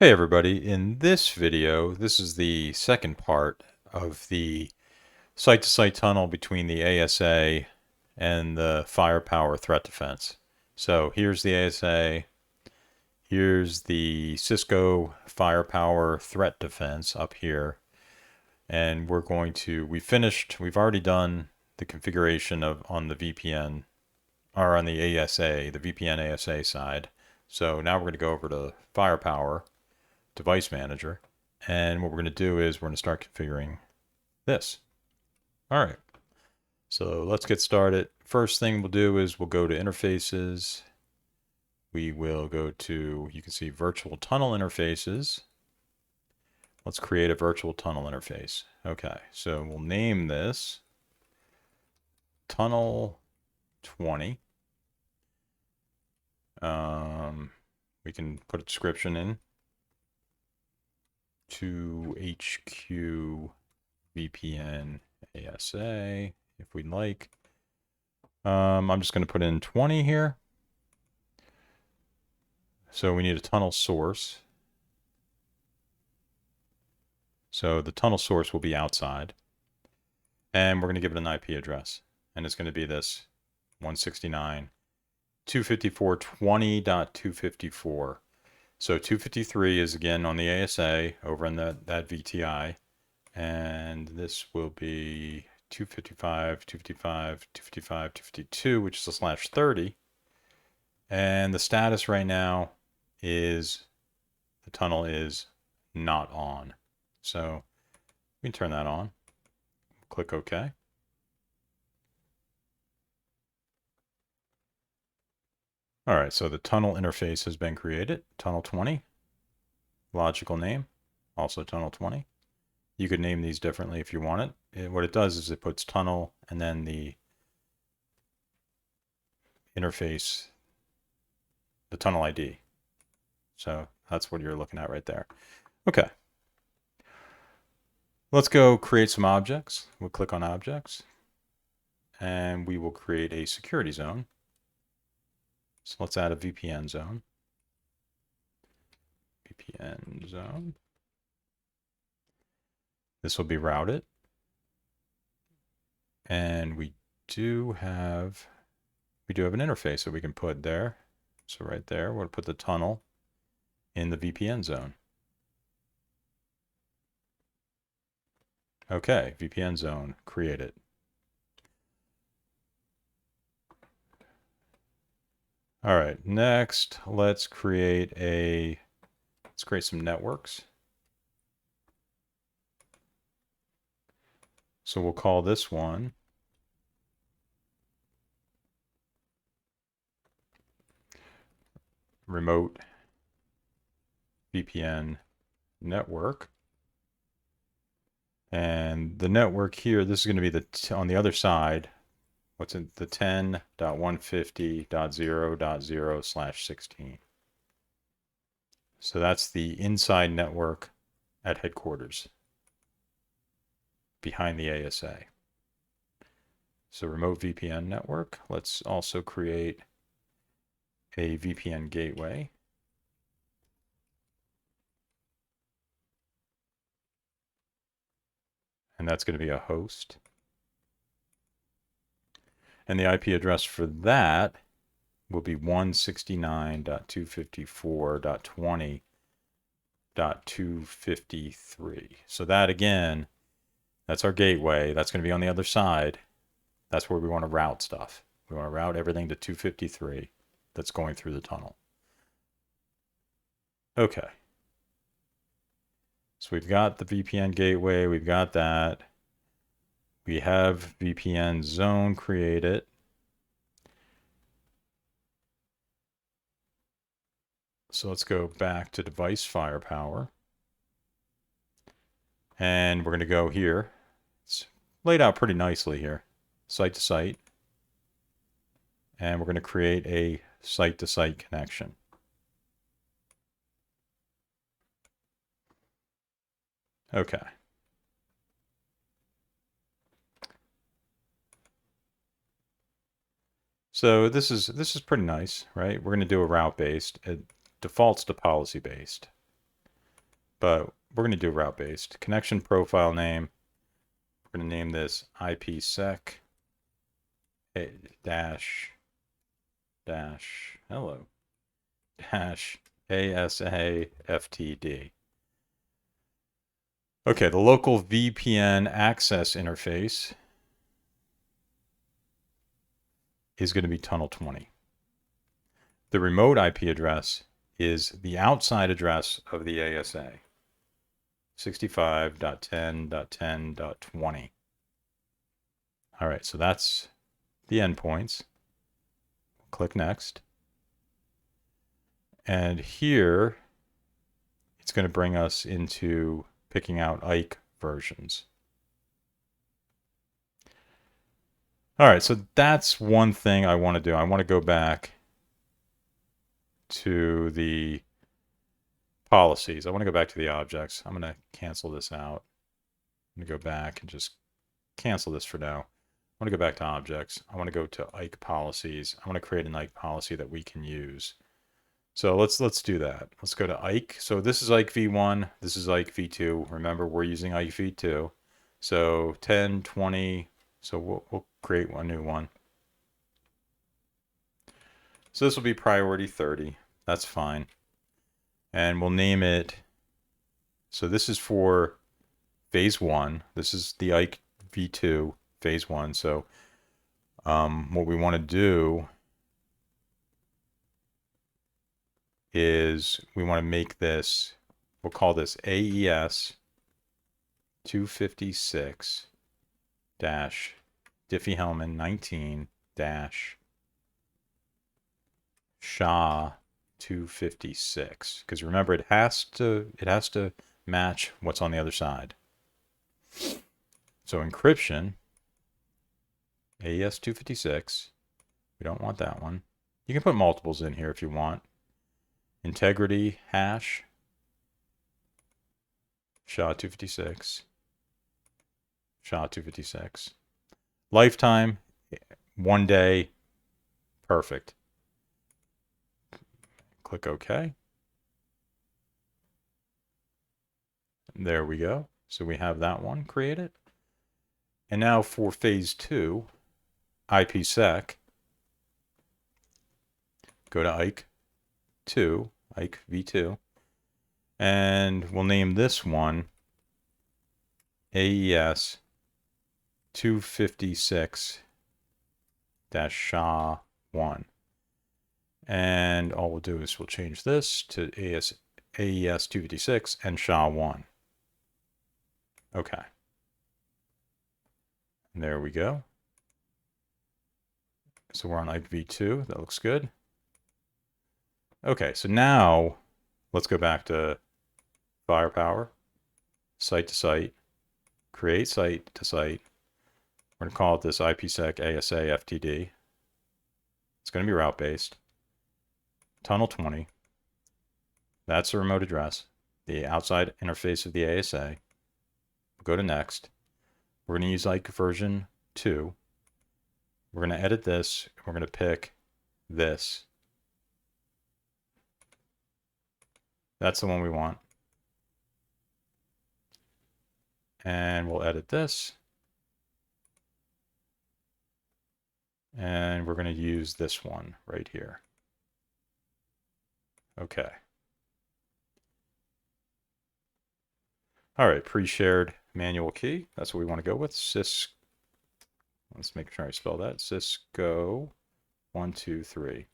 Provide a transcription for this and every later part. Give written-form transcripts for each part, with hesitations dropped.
Hey everybody, in this video, this is the second part of the site-to-site tunnel between the ASA and the firepower threat defense. So here's the ASA, here's the Cisco firepower threat defense up here, and we've already done the configuration on the VPN, or on the ASA, the VPN ASA side. So now we're going to go over to firepower device manager. And what we're going to do is we're going to start configuring this. All right. So let's get started. First thing we'll do is we'll go to interfaces. We will go to, you can see virtual tunnel interfaces. Let's create a virtual tunnel interface. Okay. So we'll name this tunnel 20. We can put a description in. To HQ VPN ASA if we'd like. I'm just going to put in 20 here. So we need a tunnel source. So the tunnel source will be outside. And we're going to give it an IP address. And it's going to be this 169.254.20.254. So 253 is again on the ASA over in that VTI. And this will be 255, 255, 255, 252, which is a /30. And the status right now is the tunnel is not on. So we can turn that on. Click OK. All right, so the tunnel interface has been created. Tunnel 20, logical name, also tunnel 20. You could name these differently if you want it. What it does is it puts tunnel and then the interface, the tunnel ID. So that's what you're looking at right there. Okay. Let's go create some objects. We'll click on objects and we will create a security zone. So let's add a VPN zone. VPN zone. This will be routed. And we do have an interface that we can put there. So right there, we'll put the tunnel in the VPN zone. Okay, VPN zone created. All right, next, let's create some networks. So we'll call this one remote VPN network. And the network here, this is going to be on the other side. What's in the 10.150.0.0/16. So that's the inside network at headquarters behind the ASA. So remote VPN network. Let's also create a VPN gateway. And that's going to be a host. And the IP address for that will be 169.254.20.253. So that again, that's our gateway. That's going to be on the other side. That's where we want to route stuff. We want to route everything to 253 that's going through the tunnel. Okay. So we've got the VPN gateway. We've got that. We have VPN zone created. So let's go back to device firepower. And we're going to go here. It's laid out pretty nicely here. Site to site. And we're going to create a site to site connection. Okay. So this is pretty nice, right? We're going to do a route based. It defaults to policy based. but we're going to do route-based. Connection profile name, we're going to name this IPsec hello ASA FTD. Okay, the local VPN access interface is going to be tunnel 20. The remote IP address is the outside address of the ASA, 65.10.10.20. All right, so that's the endpoints. Click next. And here, it's going to bring us into picking out IKE versions. All right, so that's one thing I want to do. I want to go back to the policies. I want to go back to the objects. I'm going to cancel this out. I'm going to go back and just cancel this for now. I want to go back to objects. I want to go to IKE policies. I want to create an IKE policy that we can use. So let's do that. Let's go to IKE. So this is IKE v1. This is IKE v2. Remember, we're using IKE v2. So 10, 20. So we'll create a new one. So this will be priority 30. That's fine. And we'll name it. So this is for phase 1. This is the IKE v2 phase 1. So what we want to do is we want to make this, we'll call this AES 256 dash Diffie-Hellman 19 dash SHA 256, because remember it has to match what's on the other side. So encryption AES 256, we don't want that one. You can put multiples in here if you want. Integrity hash SHA 256 SHA 256. Lifetime 1 day. Perfect. Click OK. There we go. So we have that one created. And now for phase 2, IPsec, go to IKE 2, IKE v2, and we'll name this one AES 256 SHA 1. And all we'll do is we'll change this to AES 256 and SHA 1. Okay. And there we go. So we're on IKE v2. That looks good. Okay, so now let's go back to firepower, site to site, create site to site. We're going to call it this IPsec ASA FTD. It's going to be route based. Tunnel 20. That's the remote address, the outside interface of the ASA. We'll go to next. We're going to use IKE version 2. We're going to edit this. We're going to pick this. That's the one we want. And we'll edit this. And we're going to use this one right here. Okay. All right, pre-shared manual key. That's what we want to go with. Cisco. Let's make sure I spell that. Cisco 1, 2, 3.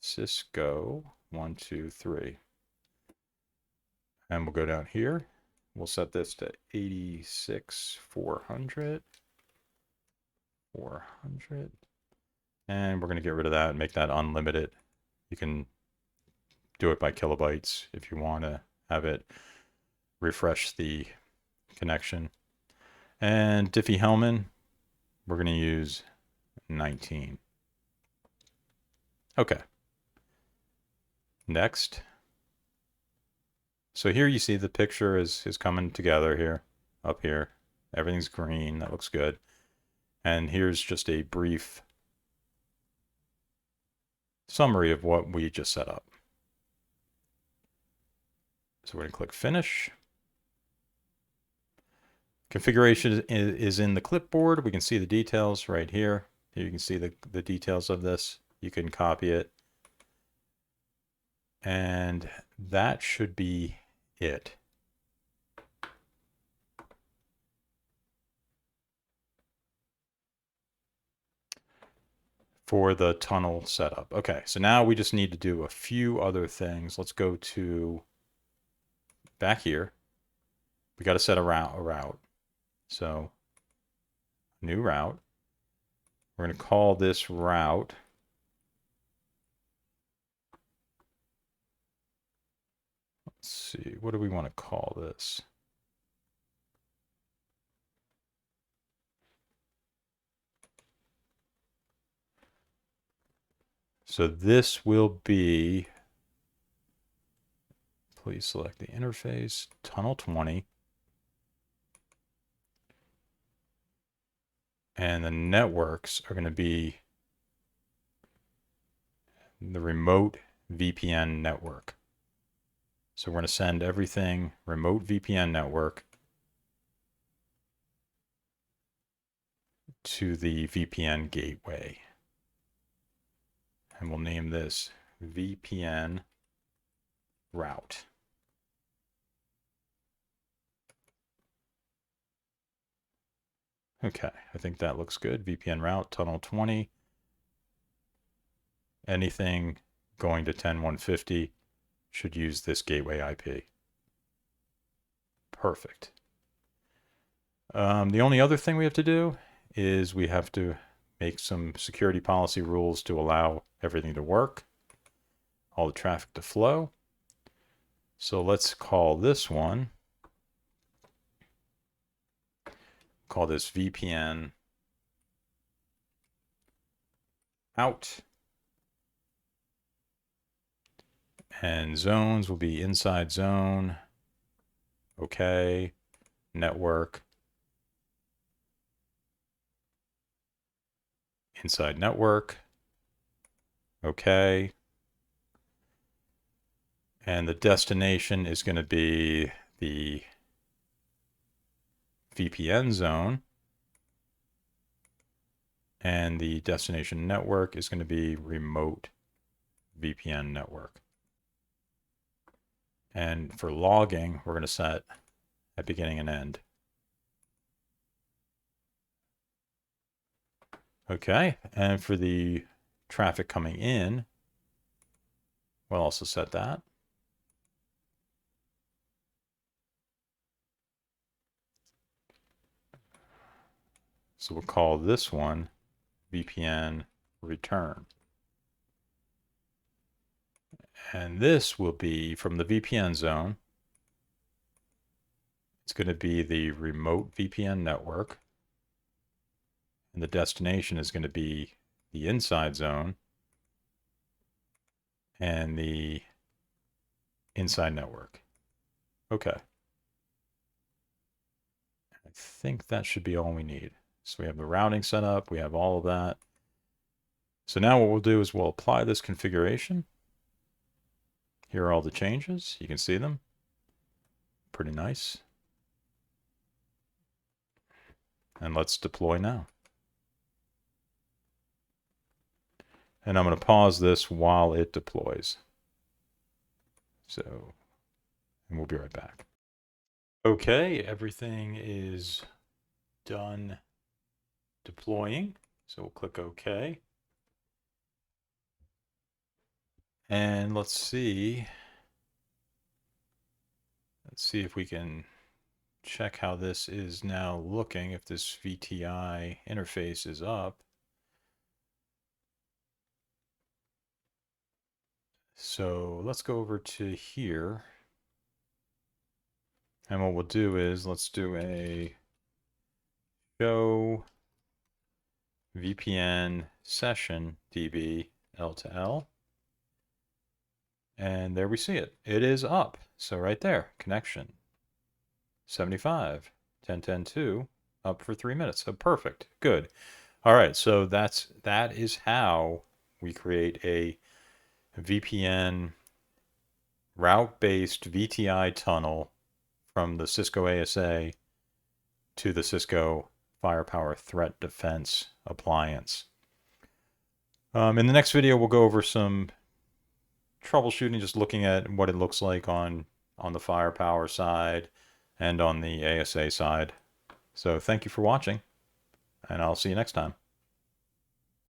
Cisco 1, 2, 3. And we'll go down here. We'll set this to 86,400. 400. And we're going to get rid of that and make that unlimited. You can do it by kilobytes if you want to have it refresh the connection. And Diffie-Hellman, we're going to use 19. Okay. Next. So here you see the picture is coming together here, up here. Everything's green. That looks good. And here's just a brief summary of what we just set up. So we're going to click Finish. Configuration is in the clipboard. We can see the details right here. Here you can see the details of this. You can copy it. And that should be it. For the tunnel setup. Okay, so now we just need to do a few other things. Let's go to back here. We got to set a route. So new route. We're going to call this route let's see, what do we want to call this? So this will be, please select the interface, tunnel 20. And the networks are going to be the remote VPN network. So we're going to send everything remote VPN network to the VPN gateway. And we'll name this VPN route. Okay, I think that looks good. VPN route, tunnel 20. Anything going to 10.150 should use this gateway IP. Perfect. The only other thing we have to do is we have to make some security policy rules to allow everything to work, all the traffic to flow. So let's call this one, call this VPN out. And zones will be inside zone, okay, network, inside network, okay. And the destination is going to be the VPN zone. And the destination network is going to be remote VPN network. And for logging, we're going to set at beginning and end. Okay, and for the traffic coming in, we'll also set that. So we'll call this one VPN return. And this will be from the VPN zone. It's going to be the remote VPN network. And the destination is going to be the inside zone and the inside network. Okay. I think that should be all we need. So we have the routing set up. We have all of that. So now what we'll do is we'll apply this configuration. Here are all the changes. You can see them. Pretty nice. And let's deploy now. And I'm going to pause this while it deploys. So, and we'll be right back. Okay, everything is done deploying. So we'll click OK. And let's see if we can check how this is now looking, if this VTI interface is up. So let's go over to here. And what we'll do is let's do a show VPN session DB L2L. And there we see it. It is up. So right there, connection 75, 10.10.2, up for 3 minutes. So perfect. Good. All right. So that is how we create a VPN route-based VTI tunnel from the Cisco ASA to the Cisco Firepower Threat Defense appliance. In the next video, we'll go over some troubleshooting, just looking at what it looks like on the Firepower side and on the ASA side. So thank you for watching, and I'll see you next time.